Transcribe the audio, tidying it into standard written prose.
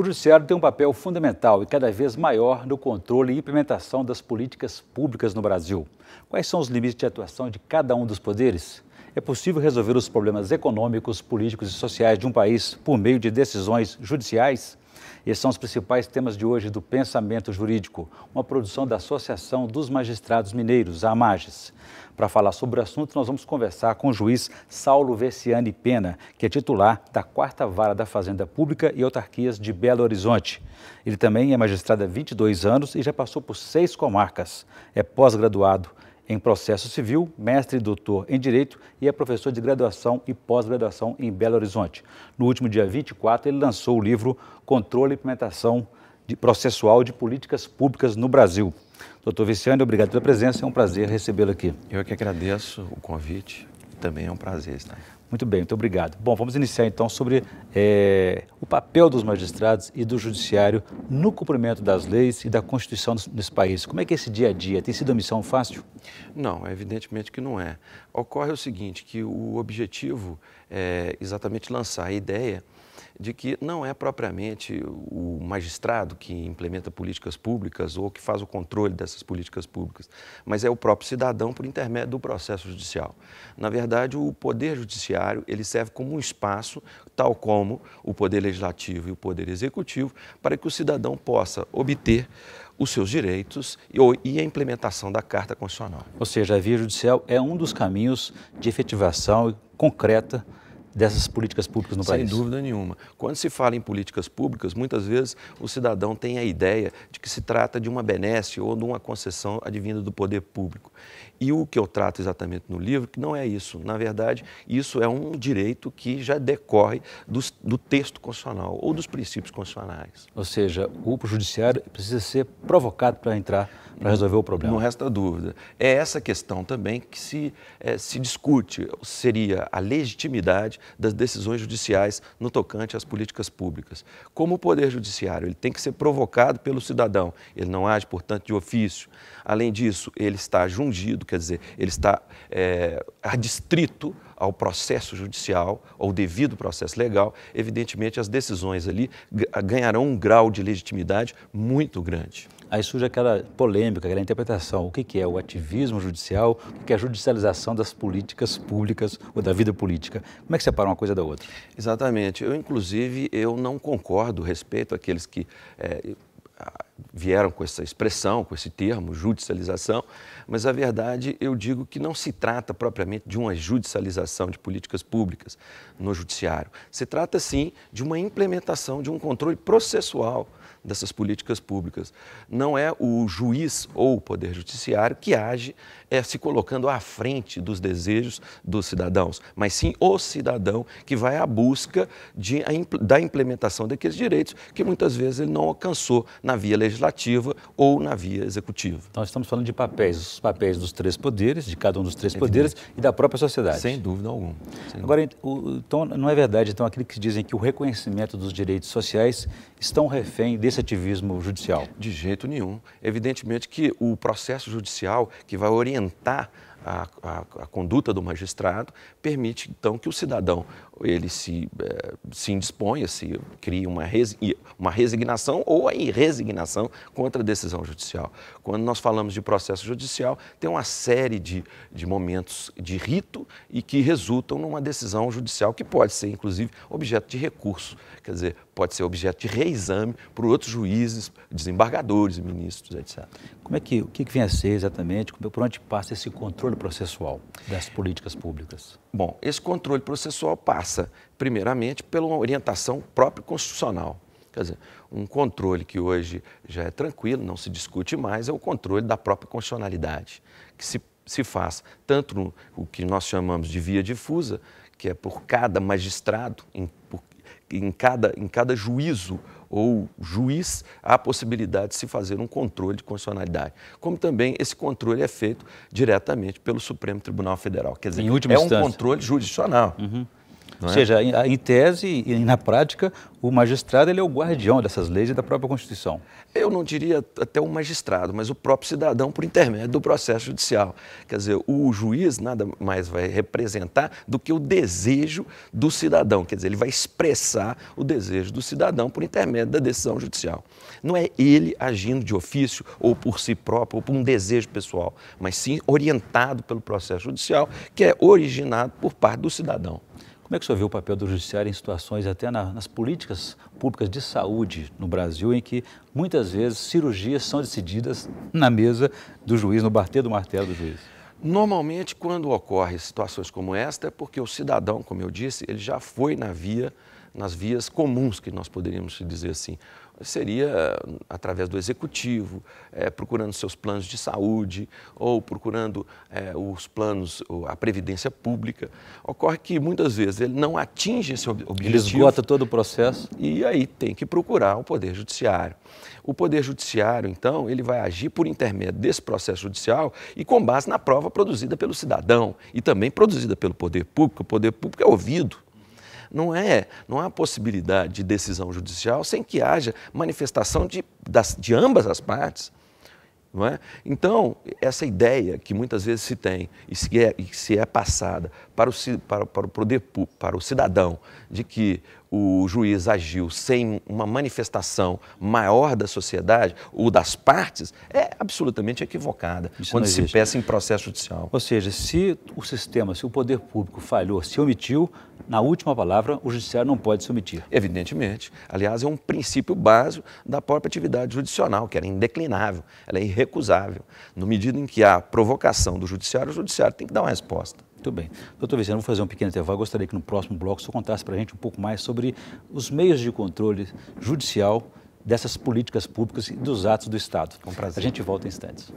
O Judiciário tem um papel fundamental e cada vez maior no controle e implementação das políticas públicas no Brasil. Quais são os limites de atuação de cada um dos poderes? É possível resolver os problemas econômicos, políticos e sociais de um país por meio de decisões judiciais? Esses são os principais temas de hoje do Pensamento Jurídico, uma produção da Associação dos Magistrados Mineiros, a AMAGES. Para falar sobre o assunto, nós vamos conversar com o juiz Saulo Veciani Pena, que é titular da 4ª Vara da Fazenda Pública e Autarquias de Belo Horizonte. Ele também é magistrado há 22 anos e já passou por 6 comarcas. É pós-graduado em Processo Civil, mestre e doutor em Direito e é professor de graduação e pós-graduação em Belo Horizonte. No último dia 24, ele lançou o livro Controle e Implementação Processual de Políticas Públicas no Brasil. Doutor Veciani, obrigado pela presença, é um prazer recebê-lo aqui. Eu que agradeço o convite, também é um prazer estar aqui. Muito bem, muito obrigado. Bom, vamos iniciar então sobre o papel dos magistrados e do judiciário no cumprimento das leis e da Constituição desse país. Como é que é esse dia a dia? Tem sido uma missão fácil? Não, evidentemente que não é. Ocorre o seguinte, que o objetivo é exatamente lançar a ideia de que não é propriamente o magistrado que implementa políticas públicas ou que faz o controle dessas políticas públicas, mas é o próprio cidadão por intermédio do processo judicial. Na verdade, o Poder Judiciário ele serve como um espaço, tal como o Poder Legislativo e o Poder Executivo, para que o cidadão possa obter os seus direitos e a implementação da Carta Constitucional. Ou seja, a via judicial é um dos caminhos de efetivação concreta dessas políticas públicas no país? Sem dúvida nenhuma. Quando se fala em políticas públicas, muitas vezes o cidadão tem a ideia de que se trata de uma benesse ou de uma concessão advinda do poder público. E o que eu trato exatamente no livro, que não é isso. Na verdade, isso é um direito que já decorre do texto constitucional ou dos princípios constitucionais. Ou seja, o judiciário precisa ser provocado para entrar, para resolver o problema. Não resta dúvida. É essa questão também que se discute, seria a legitimidade das decisões judiciais no tocante às políticas públicas. Como o Poder Judiciário, ele tem que ser provocado pelo cidadão, ele não age, portanto, de ofício. Além disso, ele está jungido, quer dizer, ele está adstrito ao processo judicial, ao devido processo legal. Evidentemente, as decisões ali ganharão um grau de legitimidade muito grande. Aí surge aquela polêmica, aquela interpretação. O que é o ativismo judicial, o que é a judicialização das políticas públicas ou da vida política? Como é que separa uma coisa da outra? Exatamente. Inclusive, eu não concordo respeito àqueles que vieram com essa expressão, com esse termo, judicialização, mas a verdade eu digo que não se trata propriamente de uma judicialização de políticas públicas no judiciário. Se trata sim de uma implementação de um controle processual dessas políticas públicas. Não é o juiz ou o Poder Judiciário que age se colocando à frente dos desejos dos cidadãos, mas sim o cidadão que vai à busca da implementação daqueles direitos que muitas vezes ele não alcançou na via legislativa ou na via executiva. Então, estamos falando de papéis, os papéis dos 3 poderes, de cada um dos 3 poderes e da própria sociedade. Sem dúvida alguma. Agora, então, não é verdade, então, aqueles que dizem que o reconhecimento dos direitos sociais estão refém desse ativismo judicial? De jeito nenhum. Evidentemente que o processo judicial que vai orientar a conduta do magistrado permite, então, que o cidadão ele se indisponha, se crie uma resignação ou a resignação contra a decisão judicial. Quando nós falamos de processo judicial, tem uma série de momentos de rito e que resultam numa decisão judicial que pode ser, inclusive, objeto de recurso, quer dizer, pode ser objeto de reexame por outros juízes, desembargadores, ministros, etc. O que vem a ser exatamente, por onde passa esse controle processual das políticas públicas? Bom, esse controle processual passa, primeiramente, pela orientação própria constitucional. Quer dizer, um controle que hoje já é tranquilo, não se discute mais, é o controle da própria constitucionalidade, que se faz tanto o que nós chamamos de via difusa, que é por cada magistrado, em cada juízo ou juiz, há a possibilidade de se fazer um controle de constitucionalidade. Como também esse controle é feito diretamente pelo Supremo Tribunal Federal. Quer dizer, em última instância, um controle jurisdicional. Uhum. Ou seja, em tese e na prática, o magistrado ele é o guardião dessas leis e da própria Constituição. Eu não diria até o magistrado, mas o próprio cidadão por intermédio do processo judicial. Quer dizer, o juiz nada mais vai representar do que o desejo do cidadão. Quer dizer, ele vai expressar o desejo do cidadão por intermédio da decisão judicial. Não é ele agindo de ofício ou por si próprio ou por um desejo pessoal, mas sim orientado pelo processo judicial, que é originado por parte do cidadão. Como é que o senhor vê o papel do judiciário em situações até nas políticas públicas de saúde no Brasil, em que muitas vezes cirurgias são decididas na mesa do juiz, no bater do martelo do juiz? Normalmente, quando ocorrem situações como esta, é porque o cidadão, como eu disse, ele já foi nas vias comuns, que nós poderíamos dizer assim. Seria através do executivo, procurando seus planos de saúde ou procurando os planos, a previdência pública. Ocorre que muitas vezes ele não atinge esse objetivo. Ele esgota todo o processo. E aí tem que procurar o Poder Judiciário. O Poder Judiciário, então, ele vai agir por intermédio desse processo judicial e com base na prova produzida pelo cidadão e também produzida pelo Poder Público. O Poder Público é ouvido. Não há possibilidade de decisão judicial sem que haja manifestação de ambas as partes. Não é? Então, essa ideia que muitas vezes se tem e se é passada para o poder público, para o cidadão, de que o juiz agiu sem uma manifestação maior da sociedade ou das partes, é absolutamente equivocada quando se pensa em processo judicial. Ou seja, se o sistema, se o poder público falhou, se omitiu, na última palavra, o judiciário não pode se omitir. Evidentemente. Aliás, é um princípio básico da própria atividade judicial, que ela é indeclinável, ela é irrecusável. No medida em que há provocação do judiciário, o judiciário tem que dar uma resposta. Muito bem. Doutor Vicente, vamos fazer um pequeno intervalo. Gostaria que no próximo bloco o senhor contasse para a gente um pouco mais sobre os meios de controle judicial dessas políticas públicas e dos atos do Estado. Com prazer. A gente volta em instantes.